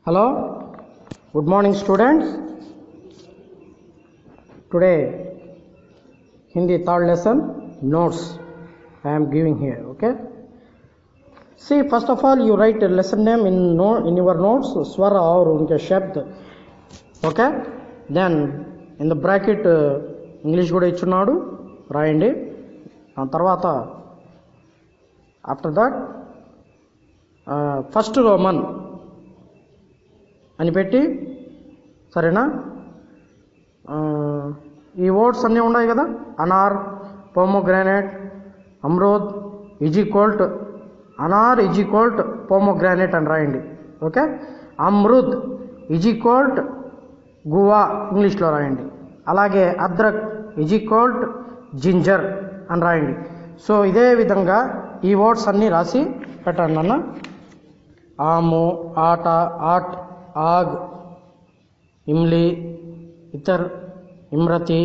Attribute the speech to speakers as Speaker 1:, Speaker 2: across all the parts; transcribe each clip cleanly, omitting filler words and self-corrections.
Speaker 1: Hello, good morning students. Today Hindi third lesson notes I am giving here. Okay, see, first of all you write a lesson name in your notes, swara or unke shabd. Okay, then in the bracket English kuda ichunnadu రాయండి. ఆ తర్వాత after that first Roman అని పెట్టి, సరేనా, ఈ words అన్నీ ఉన్నాయి కదా, అనార్, పోమోగ్రానైట్, అమ్రూద్ ఈజ్ ఈక్వల్ టు అనార్ ఈజ్ ఈక్వల్ టు పోమోగ్రానైట్ అని రాయండి. ఓకే, అమ్రూద్ ఈజ్ ఈక్వల్ టు గువా ఇంగ్లీష్లో రాయండి. అలాగే అద్రక్ ఈజ్ ఈక్వల్ టు జింజర్ అని రాయండి. సో ఇదే విధంగా ఈ వర్డ్స్ అన్నీ రాసి పెట్టండి అన్న. ఆము, ఆట, ఆట్, ఆగ్, ఇమ్లి, ఇతర్, ఇమ్రతి,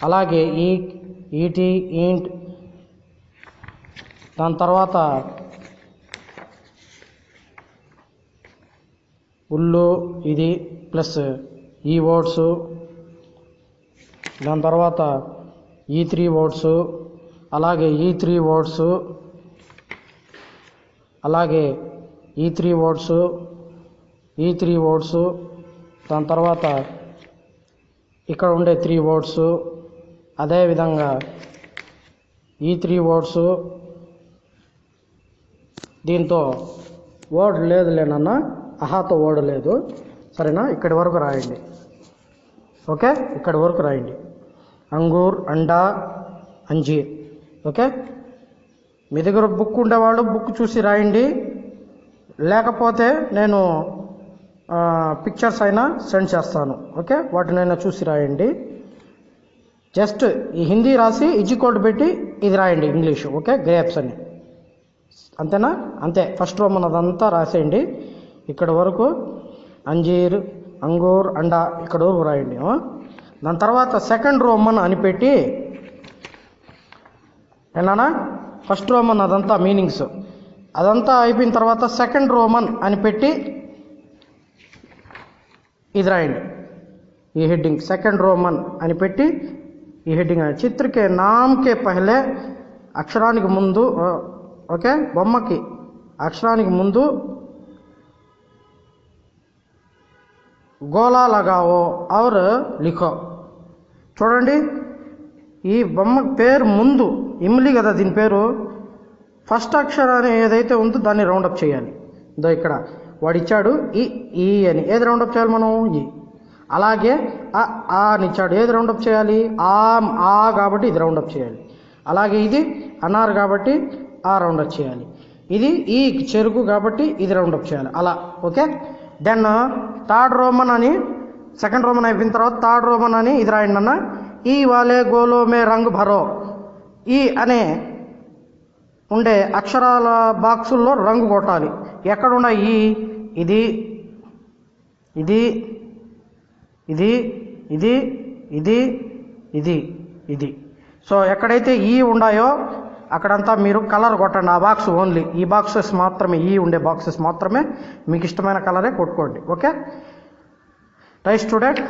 Speaker 1: అలాగే ఈక్, ఈటి, ఈంట్, దాని తర్వాత ఉల్లు, ఇది ప్లస్ ఈ వర్డ్స్, దాని తర్వాత ఈ త్రీ వర్డ్స్, అలాగే ఈ త్రీ వర్డ్స్, అలాగే ఈ త్రీ వర్డ్స్, ఈ త్రీ వర్డ్స్, దాని తర్వాత ఇక్కడ ఉండే త్రీ వర్డ్స్, అదేవిధంగా ఈ త్రీ వర్డ్స్. దీంతో వర్డ్ లేదు లేనన్నా, అహాతో వర్డ్ లేదు, సరేనా. ఇక్కడి వరకు రాయండి. ఓకే, ఇక్కడి వరకు రాయండి. అంగూర్, అండా, అంజీర్. ఓకే, మీ దగ్గర బుక్ ఉండేవాళ్ళు బుక్ చూసి రాయండి, లేకపోతే నేను పిక్చర్స్ అయినా సెండ్ చేస్తాను. ఓకే, వాటినైనా చూసి రాయండి. జస్ట్ ఈ హిందీ రాసి ఈక్వల్ పెట్టి ఇది రాయండి ఇంగ్లీషు. ఓకే, గ్రేప్స్ అని, అంతేనా? అంతే. ఫస్ట్ రోమన్ అదంతా రాసేయండి. ఇక్కడ వరకు అంజీర్, అంగూర్, అండా ఇక్కడ వరకు రాయండి. దాని తర్వాత సెకండ్ రోమన్ అని పెట్టి, ఏనా, ఫస్ట్ రోమన్ అదంతా మీనింగ్స్ అదంతా అయిపోయిన తర్వాత సెకండ్ రోమన్ అని పెట్టి ఇది రాయండి. ఈ హెడ్డింగ్ సెకండ్ రోమన్ అని పెట్టి ఈ హెడ్డింగ్ రాయండి. చిత్రకే నామ్కే పహలే అక్షరానికి ముందు, ఓకే, బొమ్మకి అక్షరానికి ముందు గోలా లగావో ఔర్ లిఖో. చూడండి, ఈ బొమ్మ పేరు ముందు ఇమ్లి కదా దీని పేరు, ఫస్ట్ అక్షరాన్ని ఏదైతే ఉందో దాన్ని రౌండప్ చేయాలి. ఇదో ఇక్కడ వాడు ఇచ్చాడు ఈ అని, ఏది రౌండప్ చేయాలి మనం? ఈ. అలాగే ఆ అని ఇచ్చాడు, ఏది రౌండప్ చేయాలి? ఆ కాబట్టి ఇది రౌండప్ చేయాలి. అలాగే ఇది అనార్ కాబట్టి ఆ రౌండప్ చేయాలి. ఇది ఈ చెరుకు కాబట్టి ఇది రౌండప్ చేయాలి. అలా. ఓకే, దెన్ థర్డ్ రోమన్ అని, సెకండ్ రోమన్ అయిపోయిన తర్వాత థర్డ్ రోమన్ అని ఇది రాయండి అన్న. ఈ వాలే గోలో మే రంగు భరో, ఈ అనే ఉండే అక్షరాల బాక్సుల్లో రంగు కొట్టాలి. ఎక్కడున్నాయి? ఇది ఇది ఇది ఇది ఇది ఇది ఇది. సో ఎక్కడైతే ఈ ఉన్నాయో అక్కడంతా మీరు కలర్ కొట్టండి. ఆ బాక్స్ ఓన్లీ ఈ బాక్సెస్ మాత్రమే, ఈ ఉండే బాక్సెస్ మాత్రమే మీకు ఇష్టమైన కలరే కొట్టుకోండి. Okay right student.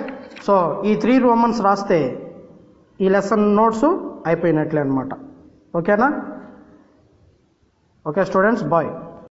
Speaker 1: సో ఈ త్రీ రోమన్స్ రాస్తే ఈ లెసన్ నోట్స్ అయిపోయినట్లే అనమాట. ఓకేనా? Okay students, bye.